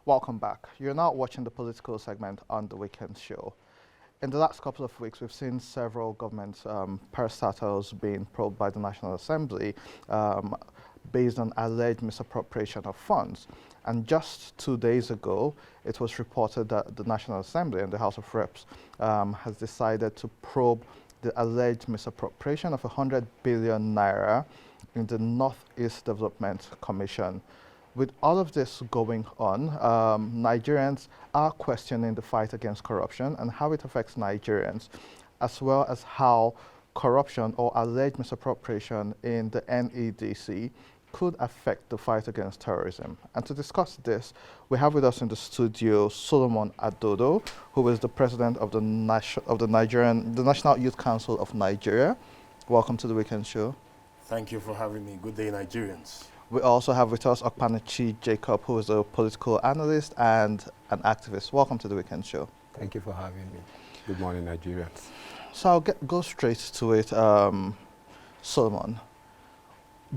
Welcome back. You're now watching the political segment on The Weekend Show. In the last couple of weeks, we've seen several government parastatals being probed by the National Assembly based on alleged misappropriation of funds. And just 2 days ago, it was reported that the National Assembly and the House of Reps has decided to probe the alleged misappropriation of 100 billion naira in the Northeast Development Commission. With all of this going on, Nigerians are questioning the fight against corruption and how it affects Nigerians, as well as how corruption or alleged misappropriation in the NEDC could affect the fight against terrorism. And to discuss this, we have with us in the studio Solomon Adodo, who is the president of the National Youth Council of Nigeria. Welcome to the Weekend Show. Thank you for having me. Good day, Nigerians. We also have with us Okpanachi Jacob, who is a political analyst and an activist. Welcome to the Weekend Show. Thank you for having me. Good morning, Nigerians. So I'll go straight to it, Solomon.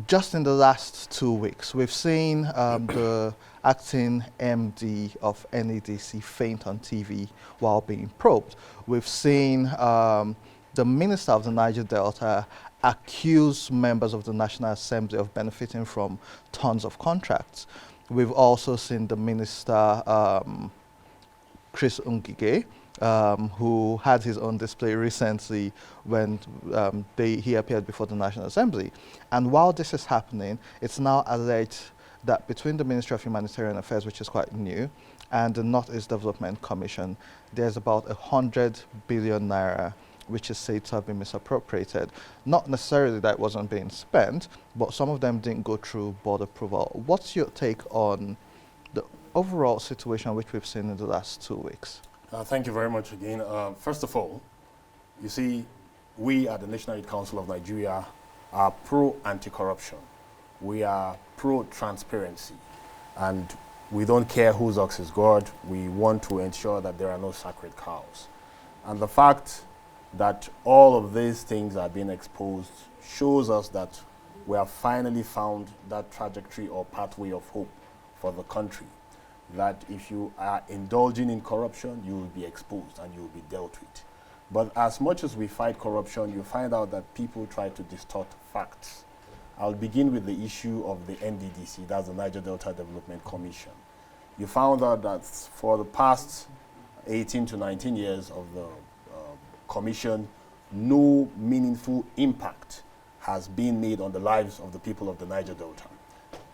Just in the last 2 weeks, we've seen the acting MD of NEDC faint on TV while being probed. We've seen the Minister of the Niger Delta accuse members of the National Assembly of benefiting from tons of contracts. We've also seen the Minister, Chris Ngige, who had his own display recently when he appeared before the National Assembly. And while this is happening, it's now alleged that between the Ministry of Humanitarian Affairs, which is quite new, and the Northeast Development Commission, there's about 100 billion naira which is said to have been misappropriated. Not necessarily that it wasn't being spent, but some of them didn't go through board approval. What's your take on the overall situation which we've seen in the last 2 weeks? Thank you very much again. First of all, you see, we at the National Youth Council of Nigeria are pro-anti-corruption. We are pro-transparency. And we don't care whose ox is God. We want to ensure that there are no sacred cows. And the fact that all of these things are being exposed shows us that we have finally found that trajectory or pathway of hope for the country. That if you are indulging in corruption, you will be exposed and you will be dealt with. But as much as we fight corruption, you find out that people try to distort facts. I'll begin with the issue of the NDDC, that's the Niger Delta Development Commission. You found out that for the past 18 to 19 years of the commission, no meaningful impact has been made on the lives of the people of the Niger Delta.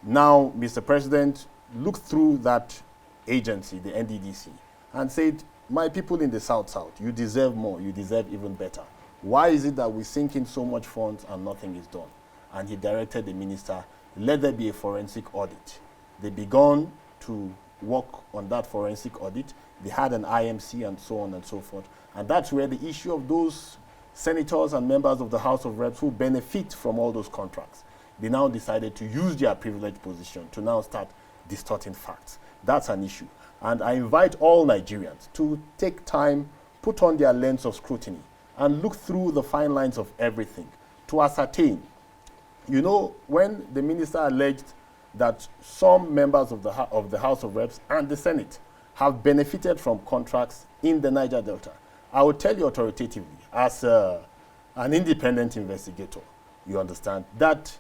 Now, Mr. President looked through that agency, the NDDC, and said, my people in the South, you deserve more, you deserve even better. Why is it that we sink in so much funds and nothing is done? And he directed the minister, let there be a forensic audit. They began to work on that forensic audit. They had an IMC and so on and so forth. And that's where the issue of those senators and members of the House of Reps who benefit from all those contracts, they now decided to use their privileged position to now start distorting facts. That's an issue. And I invite all Nigerians to take time, put on their lens of scrutiny, and look through the fine lines of everything to ascertain. You know, when the minister alleged that some members of the House of Reps and the Senate have benefited from contracts in the Niger Delta, I will tell you authoritatively, as an independent investigator, you understand, that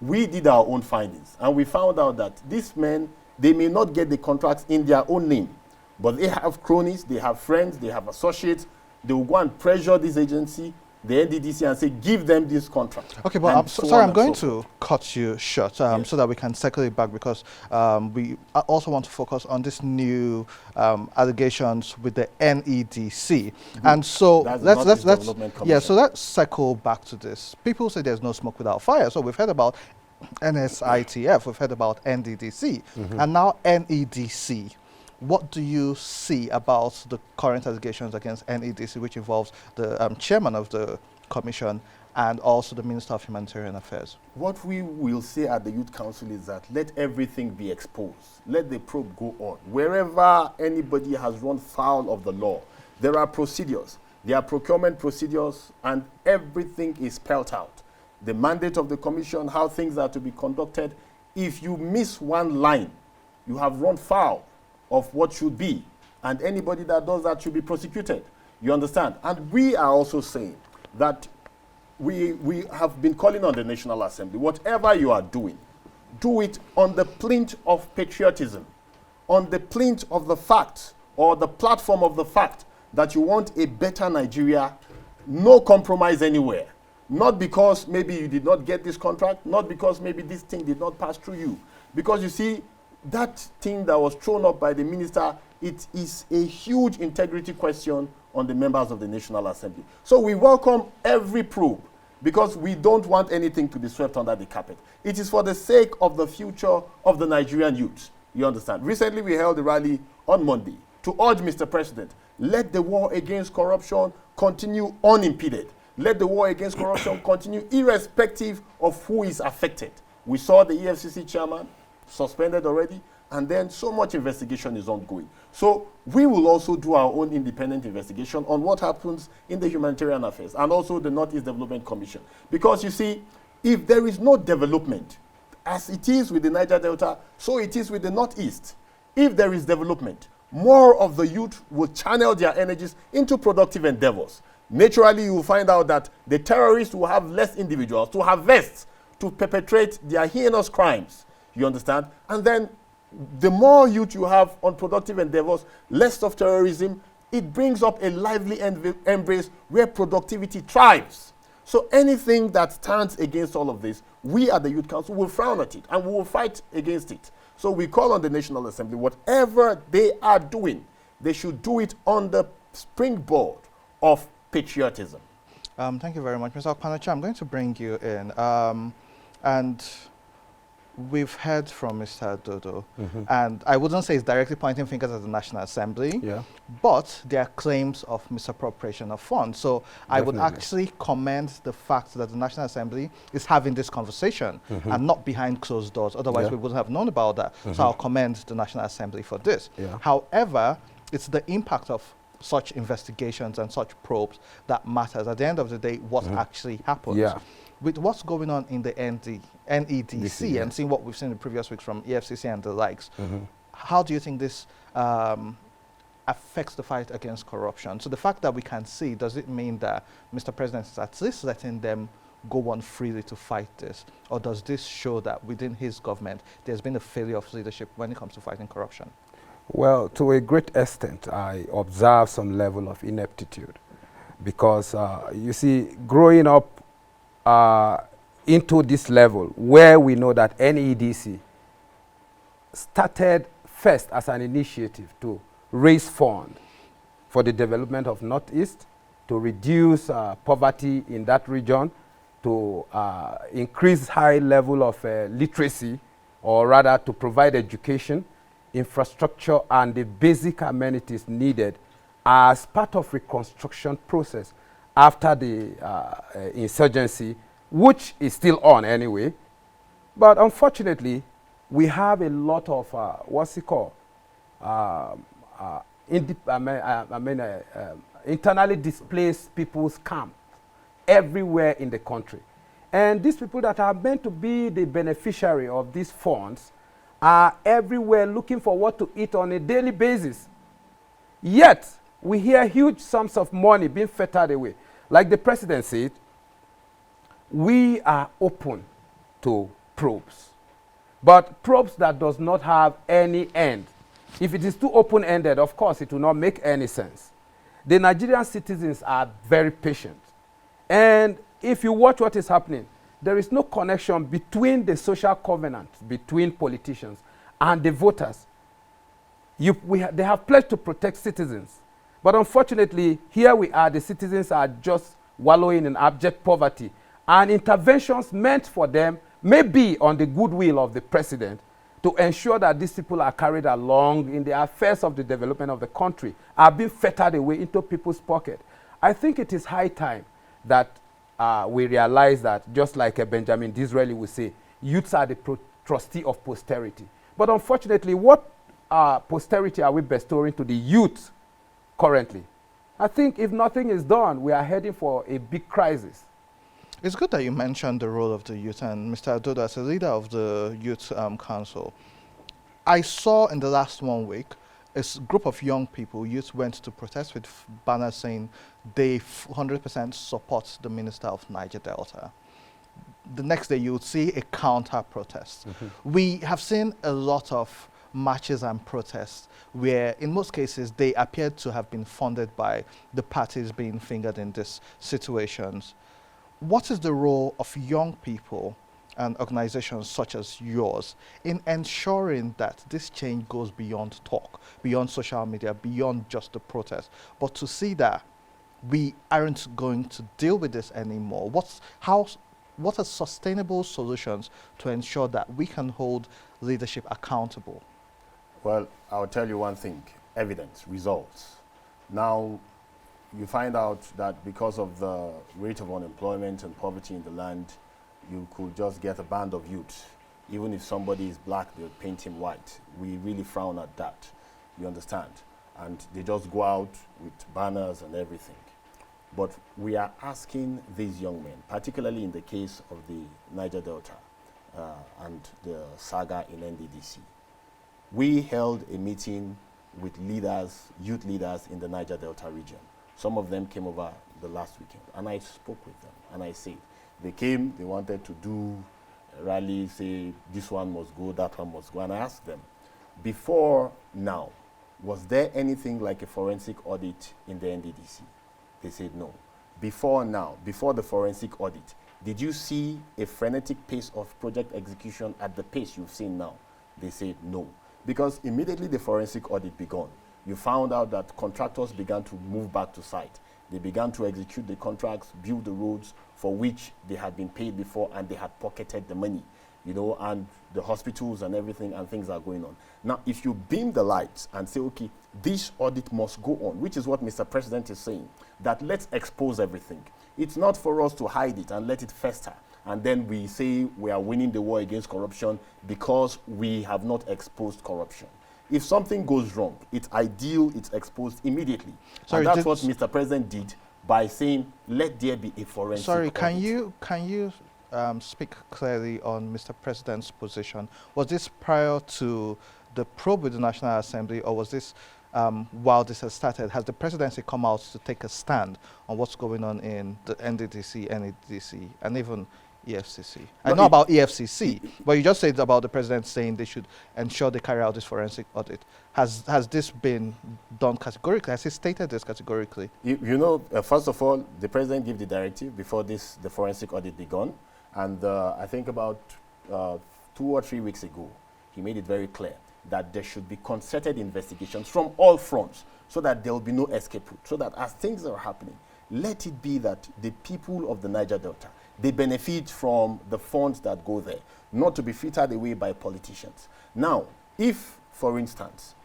we did our own findings. And we found out that these men, they may not get the contracts in their own name, but they have cronies, they have friends, they have associates. They will go and pressure this agency, the NDDC, and say, give them this contract. Okay, but I'm going to cut you short yes, so that we can circle it back, because we also want to focus on this new allegations with the NEDC. And so let's circle back to this. People say there's no smoke without fire. So we've heard about NSITF, we've heard about NDDC, and now NEDC. What do you see about the current allegations against NEDC, which involves the chairman of the commission and also the Minister of Humanitarian Affairs? What we will say at the Youth Council is that let everything be exposed. Let the probe go on. Wherever anybody has run foul of the law, there are procedures. There are procurement procedures, and everything is spelled out. The mandate of the commission, how things are to be conducted. If you miss one line, you have run foul of what should be. And anybody that does that should be prosecuted. You understand? And we are also saying that we have been calling on the National Assembly, whatever you are doing, do it on the plinth of patriotism, on the plinth of the fact, or the platform of the fact that you want a better Nigeria, no compromise anywhere. Not because maybe you did not get this contract, not because maybe this thing did not pass through you. Because you see, that thing that was thrown up by the minister, it is a huge integrity question on the members of the National Assembly. So we welcome every probe because we don't want anything to be swept under the carpet. It is for the sake of the future of the Nigerian youth. You understand? Recently we held a rally on Monday to urge Mr. President, let the war against corruption continue unimpeded. Let the war against corruption continue irrespective of who is affected. We saw the EFCC chairman suspended already, and then so much investigation is ongoing. So we will also do our own independent investigation on what happens in the humanitarian affairs and also the Northeast Development Commission. Because you see, if there is no development, as it is with the Niger Delta, so it is with the Northeast. If there is development, more of the youth will channel their energies into productive endeavors. Naturally, you will find out that the terrorists will have less individuals to harvest, to perpetrate their heinous crimes. You understand? And then the more youth you have on productive endeavors, less of terrorism, it brings up a lively embrace where productivity thrives. So anything that stands against all of this, we at the Youth Council will frown at it and we will fight against it. So we call on the National Assembly, whatever they are doing, they should do it on the springboard of patriotism. Thank you very much, Mr. Okpanachi. I'm going to bring you in. And we've heard from Mr. Adodo, and I wouldn't say it's directly pointing fingers at the National Assembly, but there are claims of misappropriation of funds. So I would actually commend the fact that the National Assembly is having this conversation and not behind closed doors. Otherwise, we wouldn't have known about that. So I'll commend the National Assembly for this. However, it's the impact of such investigations and such probes that matters. At the end of the day, what actually happens. With what's going on in the NEDC and seeing what we've seen in the previous weeks from EFCC and the likes, how do you think this affects the fight against corruption? So the fact that we can see, does it mean that Mr. President is at least letting them go on freely to fight this? Or does this show that within his government, there's been a failure of leadership when it comes to fighting corruption? Well, to a great extent, I observe some level of ineptitude because, you see, growing up into this level where we know that NEDC started first as an initiative to raise funds for the development of Northeast, to reduce poverty in that region, to increase high level of literacy, or rather to provide education, infrastructure, and the basic amenities needed as part of reconstruction process after the insurgency, which is still on anyway. But unfortunately, we have a lot of, internally displaced people's camps everywhere in the country. And these people that are meant to be the beneficiary of these funds are everywhere looking for what to eat on a daily basis. Yet, we hear huge sums of money being fettered away. Like the president said, we are open to probes, but probes that does not have any end. If it is too open-ended, of course, it will not make any sense. The Nigerian citizens are very patient. And if you watch what is happening, there is no connection between the social covenant between politicians and the voters. They have pledged to protect citizens. But unfortunately, here we are, the citizens are just wallowing in abject poverty. And interventions meant for them may be on the goodwill of the president to ensure that these people are carried along in the affairs of the development of the country, are being fettered away into people's pocket. I think it is high time that we realize that, just like Benjamin Disraeli would say, youths are the trustee of posterity. But unfortunately, what posterity are we bestowing to the youth currently? I think if nothing is done, we are heading for a big crisis. It's good that you mentioned the role of the youth, and Mr. Adodo, as a leader of the Youth Council, I saw in the last 1 week group of young people, youth, went to protest with banners saying they 100% support the Minister of Niger Delta. The next day, you would see a counter protest. We have seen a lot of marches and protests where, in most cases, they appeared to have been funded by the parties being fingered in these situations. What is the role of young people and organizations such as yours in ensuring that this change goes beyond talk, beyond social media, beyond just the protest, but to see that we aren't going to deal with this anymore? What are sustainable solutions to ensure that we can hold leadership accountable? Well, I'll tell you one thing, evidence, results. Now, you find out that because of the rate of unemployment and poverty in the land, you could just get a band of youth. Even if somebody is black, they'll paint him white. We really frown at that, you understand? And they just go out with banners and everything. But we are asking these young men, particularly in the case of the Niger Delta and the saga in NDDC. We held a meeting with leaders, youth leaders in the Niger Delta region. Some of them came over the last weekend, and I spoke with them, and I said, they came, they wanted to do a rally, say, this one must go, that one must go, and I asked them, before now, was there anything like a forensic audit in the NDDC? They said no. Before now, before the forensic audit, did you see a frenetic pace of project execution at the pace you've seen now? They said no. Because immediately the forensic audit began, you found out that contractors began to move back to site. They began to execute the contracts, build the roads for which they had been paid before, and they had pocketed the money, you know, and the hospitals and everything, and things are going on. Now, if you beam the lights and say, okay, this audit must go on, which is what Mr. President is saying, that let's expose everything. It's not for us to hide it and let it fester, and then we say we are winning the war against corruption because we have not exposed corruption. If something goes wrong, it's ideal it's exposed immediately. Sorry, and that's what Mr. President did by saying, let there be a forensic Sorry, audit. can you speak clearly on Mr. President's position? Was this prior to the probe with the National Assembly, or was this while this has started? Has the presidency come out to take a stand on what's going on in the NDDC, NEDC, and even EFCC? I know about EFCC, but you just said about the president saying they should ensure they carry out this forensic audit. Has this been done categorically? Has he stated this categorically? You know, first of all, the president gave the directive before the forensic audit began. And I think about 2 or 3 weeks ago, he made it very clear that there should be concerted investigations from all fronts so that there will be no escape route, so that as things are happening, let it be that the people of the Niger Delta, they benefit from the funds that go there, not to be frittered away by politicians. Now, if, for instance,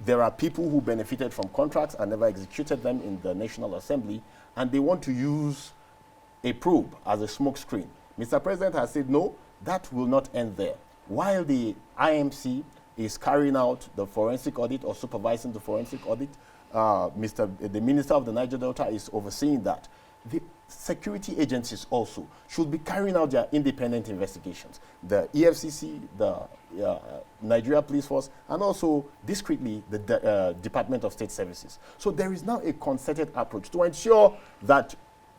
there are people who benefited from contracts and never executed them in the National Assembly, and they want to use a probe as a smokescreen, Mr. President has said, no, that will not end there. While the IMC is carrying out the forensic audit or supervising the forensic audit, the Minister of the Niger Delta is overseeing that. The security agencies also should be carrying out their independent investigations. The EFCC, the Nigeria Police Force, and also discreetly the Department of State Services. So there is now a concerted approach to ensure that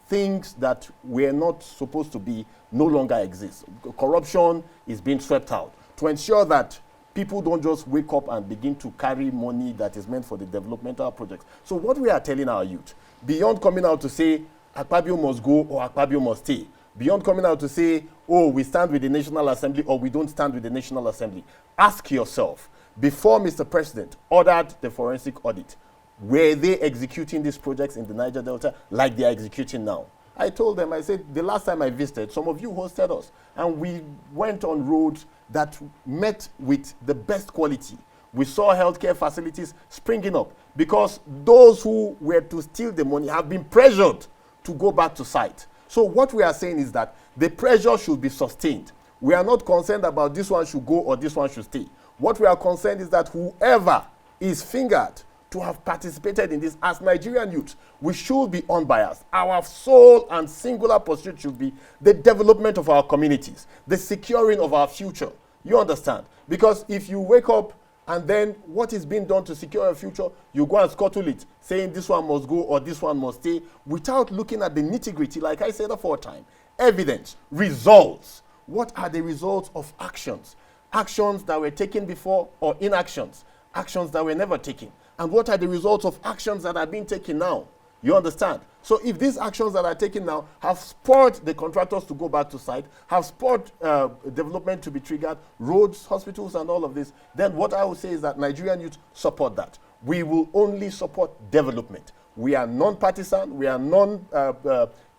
things that were not supposed to be no longer exist. Corruption is being swept out. To ensure that people don't just wake up and begin to carry money that is meant for the developmental projects. So what we are telling our youth, beyond coming out to say, Akpabio must go or Akpabio must stay, beyond coming out to say, oh, we stand with the National Assembly or we don't stand with the National Assembly, ask yourself, before Mr. President ordered the forensic audit, were they executing these projects in the Niger Delta like they are executing now? I told them, I said, the last time I visited, some of you hosted us, and we went on roads that met with the best quality. We saw healthcare facilities springing up because those who were to steal the money have been pressured to go back to site. So what we are saying is that the pressure should be sustained. We are not concerned about this one should go or this one should stay. What we are concerned is that whoever is fingered to have participated in this, as Nigerian youth, we should be unbiased. Our sole and singular pursuit should be the development of our communities, the securing of our future. You understand? Because if you wake up And then what is being done to secure a future, you go and scuttle it, saying this one must go or this one must stay, without looking at the nitty-gritty, like I said aforetime. Evidence, results. What are the results of actions? Actions that were taken before or inactions? Actions that were never taken. And what are the results of actions that are being taken now? You understand? So if these actions that are taken now have spurred the contractors to go back to site, have spurred development to be triggered, roads, hospitals, and all of this, then what I would say is that Nigerian youth support that. We will only support development. We are non-partisan. We are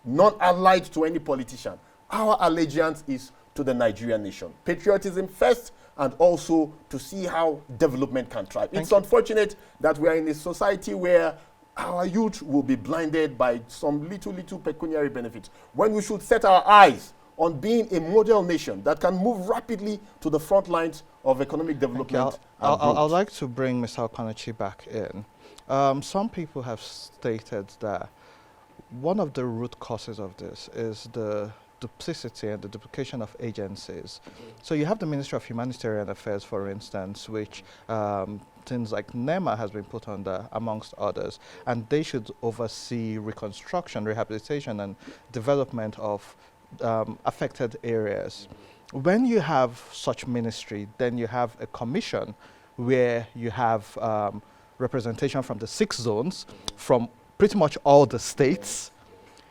non-allied to any politician. Our allegiance is to the Nigerian nation. Patriotism first, and also to see how development can thrive. It's unfortunate that we are in a society where our youth will be blinded by some little pecuniary benefits, when we should set our eyes on being a model nation that can move rapidly to the front lines of economic development. I'd like to bring Mr. Okpanachi back in. Some people have stated that one of the root causes of this is the duplicity and the duplication of agencies. So you have the Ministry of Humanitarian Affairs, for instance, which things like NEMA has been put under, amongst others, and they should oversee reconstruction, rehabilitation, and development of affected areas. When you have such ministry, then you have a commission where you have representation from the 6 zones, from pretty much all the states.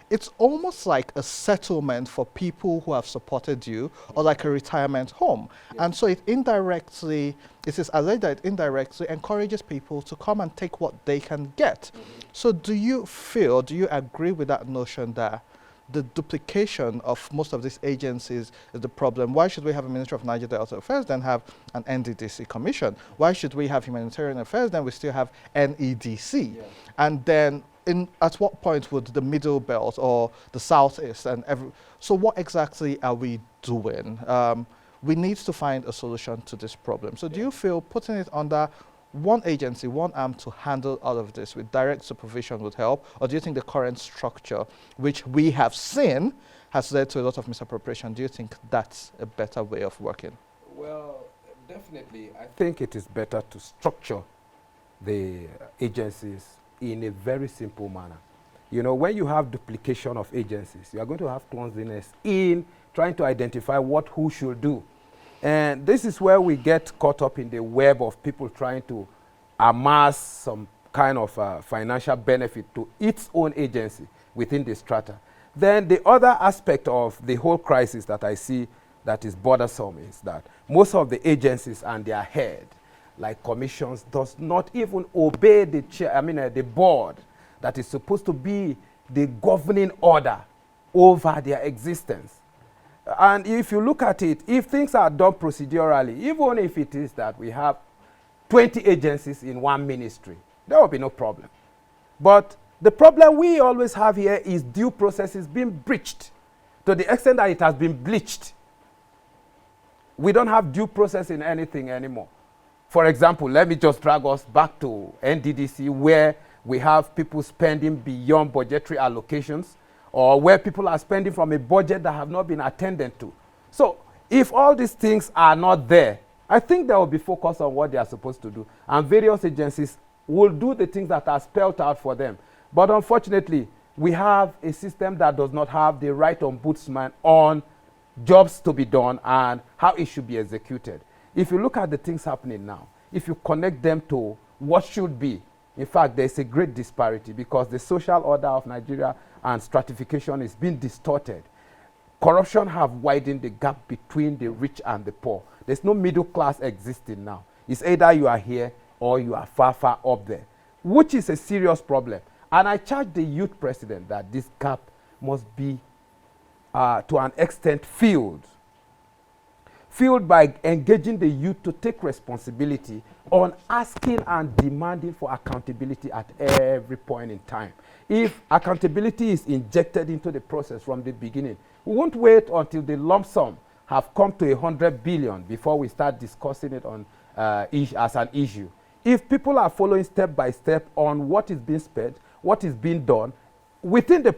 It's almost like a settlement for people who have supported you, or like a retirement home. And so it is alleged that it indirectly encourages people to come and take what they can get. So do you agree with that notion that the duplication of most of these agencies is the problem? Why should we have a Ministry of Niger Delta Affairs, then have an NDDC commission? Why should we have Humanitarian Affairs, then we still have NEDC? Yeah. And then at what point would the Middle Belt or the Southeast so what exactly are we doing? We need to find a solution to this problem. So do you feel putting it under one agency, one arm to handle all of this with direct supervision would help? Or do you think the current structure, which we have seen, has led to a lot of misappropriation? Do you think that's a better way of working? Well, definitely. I think it is better to structure the agencies in a very simple manner. You know, when you have duplication of agencies, you are going to have clumsiness in trying to identify what who should do. And this is where we get caught up in the web of people trying to amass some kind of financial benefit to its own agency within the strata. Then the other aspect of the whole crisis that I see that is bothersome is that most of the agencies and their head, like commissions, does not even obey the the board that is supposed to be the governing order over their existence. And if you look at it, if things are done procedurally, even if it is that we have 20 agencies in one ministry, there will be no problem. But the problem we always have here is due process is being breached to the extent that it has been bleached. We don't have due process in anything anymore. For example, let me just drag us back to NDDC, where we have people spending beyond budgetary allocations, or where people are spending from a budget that have not been attended to. So if all these things are not there, I think they will be focused on what they are supposed to do. And various agencies will do the things that are spelled out for them. But unfortunately, we have a system that does not have the right ombudsman on jobs to be done and how it should be executed. If you look at the things happening now, if you connect them to what should be, in fact, there's a great disparity because the social order of Nigeria and stratification is being distorted. Corruption have widened the gap between the rich and the poor. There's no middle class existing now. It's either you are here or you are far, far up there, which is a serious problem. And I charge the youth president that this gap must be, to an extent, filled by engaging the youth to take responsibility on asking and demanding for accountability at every point in time. If accountability is injected into the process from the beginning, we won't wait until the lump sum have come to 100 billion before we start discussing it on as an issue. If people are following step by step on what is being spent, what is being done, within the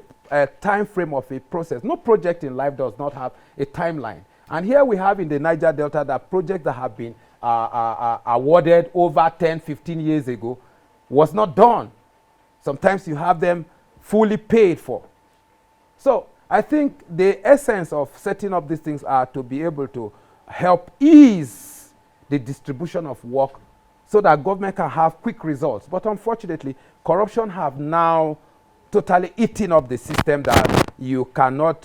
time frame of a process, no project in life does not have a timeline. And here we have in the Niger Delta that projects that have been awarded over 10, 15 years ago was not done. Sometimes you have them fully paid for. So I think the essence of setting up these things are to be able to help ease the distribution of work so that government can have quick results. But unfortunately, corruption have now totally eaten up the system that you cannot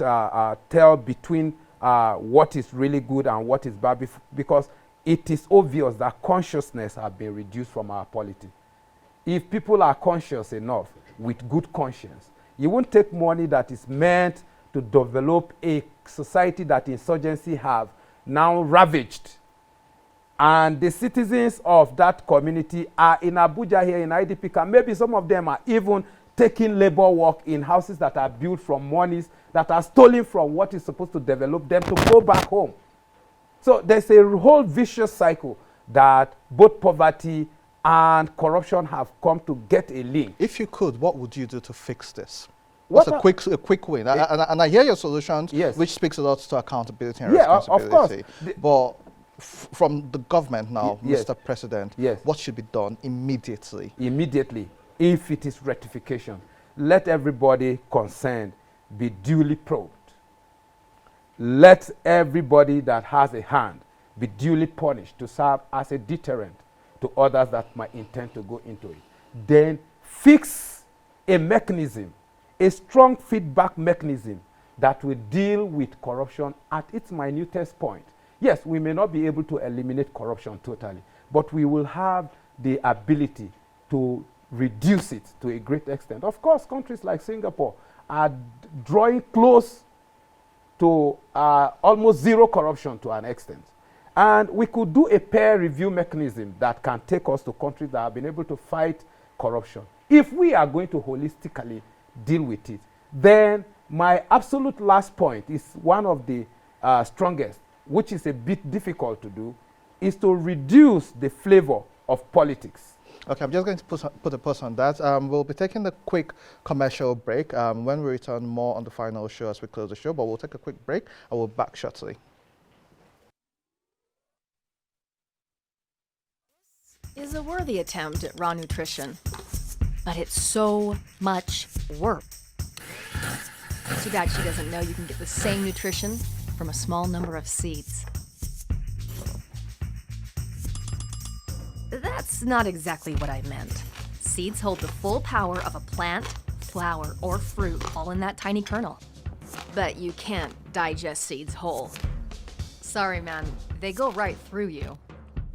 tell between what is really good and what is bad, because it is obvious that consciousness has been reduced from our polity. If people are conscious enough with good conscience, you won't take money that is meant to develop a society that insurgency have now ravaged. And the citizens of that community are in Abuja here in IDP camp. Maybe some of them are even taking labor work in houses that are built from monies that are stolen from what is supposed to develop them to go back home. So there's a whole vicious cycle that both poverty and corruption have come to get a link. If you could, what would you do to fix this? What's a quick win? And I hear your solutions, yes, which speaks a lot to accountability and responsibility. Of course. But from the government now, yes, Mr. President, yes, what should be done immediately? Immediately, if it is rectification, let everybody concerned be duly probed. Let everybody that has a hand be duly punished to serve as a deterrent to others that might intend to go into it. Then fix a mechanism, a strong feedback mechanism that will deal with corruption at its minutest point. Yes, we may not be able to eliminate corruption totally, but we will have the ability to reduce it to a great extent. Of course, countries like Singapore are drawing close to almost zero corruption to an extent. And we could do a peer review mechanism that can take us to countries that have been able to fight corruption. If we are going to holistically deal with it, then my absolute last point is one of the strongest, which is a bit difficult to do, is to reduce the flavor of politics. Okay, I'm just going to put a pause on that. We'll be taking a quick commercial break. When we return, more on the final show as we close the show, but we'll take a quick break and we'll be back shortly. Is a worthy attempt at raw nutrition, but it's so much work. Too bad she doesn't know you can get the same nutrition from a small number of seeds. That's not exactly what I meant. Seeds hold the full power of a plant, flower, or fruit all in that tiny kernel. But you can't digest seeds whole. Sorry, man, they go right through you.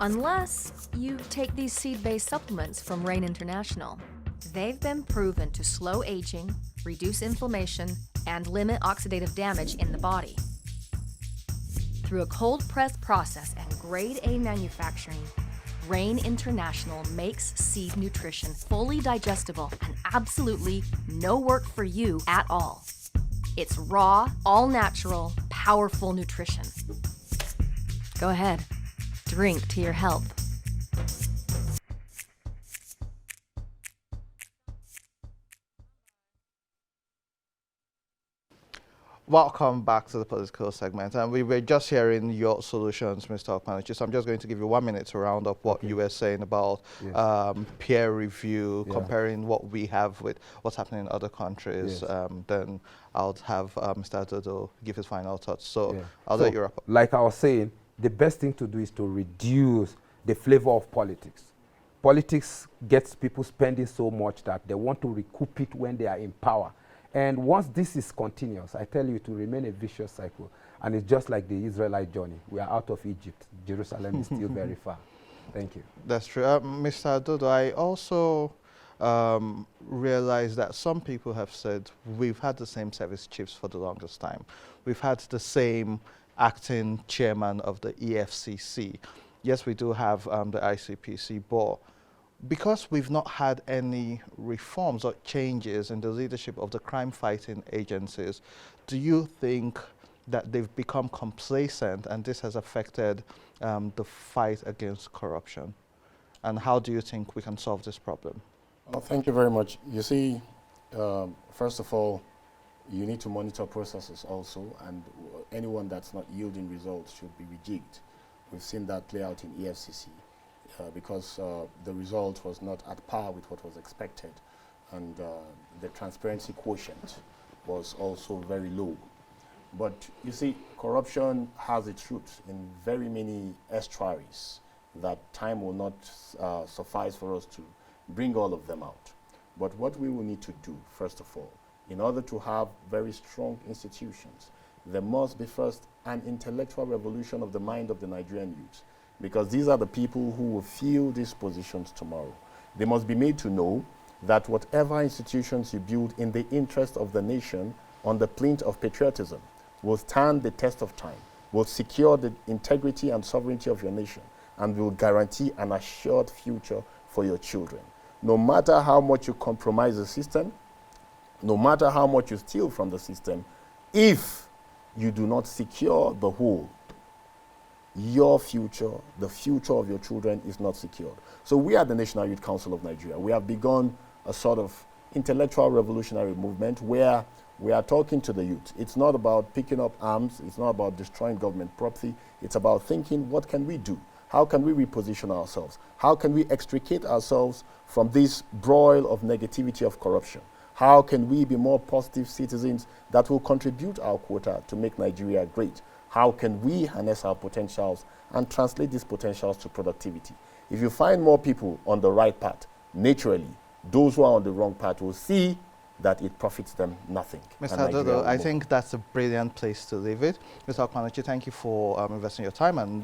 Unless you take these seed-based supplements from Rain International. They've been proven to slow aging, reduce inflammation, and limit oxidative damage in the body. Through a cold press process and grade A manufacturing, Rain International makes seed nutrition fully digestible and absolutely no work for you at all. It's raw, all-natural, powerful nutrition. Go ahead, drink to your health. Welcome back to the political segment. And we were just hearing your solutions, Mr. Okpanachi. So I'm just going to give you 1 minute to round up what you were saying about peer review, comparing what we have with what's happening in other countries. Then I'll have Mr. Adodo give his final thoughts. So I'll let you wrap up. Like I was saying, the best thing to do is to reduce the flavor of politics. Politics gets people spending so much that they want to recoup it when they are in power. And once this is continuous, I tell you, it will remain a vicious cycle. And it's just like the Israelite journey. We are out of Egypt. Jerusalem is still very far. Thank you. That's true. Mr. Adodo, I also realize that some people have said we've had the same service chiefs for the longest time. We've had the same acting chairman of the EFCC. Yes, we do have the ICPC, but because we've not had any reforms or changes in the leadership of the crime-fighting agencies, do you think that they've become complacent and this has affected the fight against corruption? And how do you think we can solve this problem? Well, thank you very much. You see, first of all, you need to monitor processes also, and anyone that's not yielding results should be rejigged. We've seen that play out in EFCC because the result was not at par with what was expected, and the transparency quotient was also very low. But you see, corruption has its roots in very many estuaries that time will not suffice for us to bring all of them out. But what we will need to do, first of all, in order to have very strong institutions, there must be first an intellectual revolution of the mind of the Nigerian youth, because these are the people who will fill these positions tomorrow. They must be made to know that whatever institutions you build in the interest of the nation on the plinth of patriotism will stand the test of time, will secure the integrity and sovereignty of your nation, and will guarantee an assured future for your children. No matter how much you compromise the system, no matter how much you steal from the system, if you do not secure the whole, your future, the future of your children is not secured. So we at the National Youth Council of Nigeria, we have begun a sort of intellectual revolutionary movement where we are talking to the youth. It's not about picking up arms, it's not about destroying government property, it's about thinking, what can we do? How can we reposition ourselves? How can we extricate ourselves from this broil of negativity of corruption? How can we be more positive citizens that will contribute our quota to make Nigeria great? How can we harness our potentials and translate these potentials to productivity? If you find more people on the right path, naturally, those who are on the wrong path will see that it profits them nothing. Mr. Adodo, I think that's a brilliant place to leave it. Mr. Okpanachi, thank you for investing your time and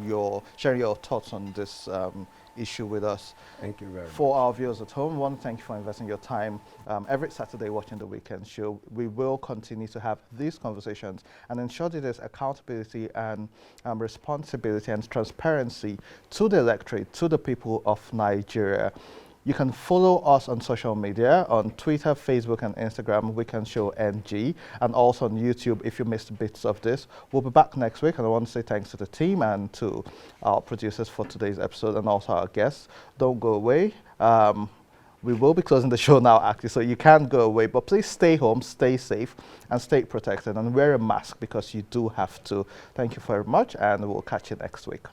sharing your thoughts on this issue with us. Thank you very much. For our viewers at home, I want to thank you for investing your time every Saturday watching the Weekend Show. We will continue to have these conversations and ensure that there's accountability and responsibility and transparency to the electorate, to the people of Nigeria. You can follow us on social media, on Twitter, Facebook, and Instagram, Weekend Show NG, and also on YouTube if you missed bits of this. We'll be back next week, and I want to say thanks to the team and to our producers for today's episode, and also our guests. Don't go away. We will be closing the show now, actually, so you can't go away, but please stay home, stay safe, and stay protected, and wear a mask because you do have to. Thank you very much, and we'll catch you next week.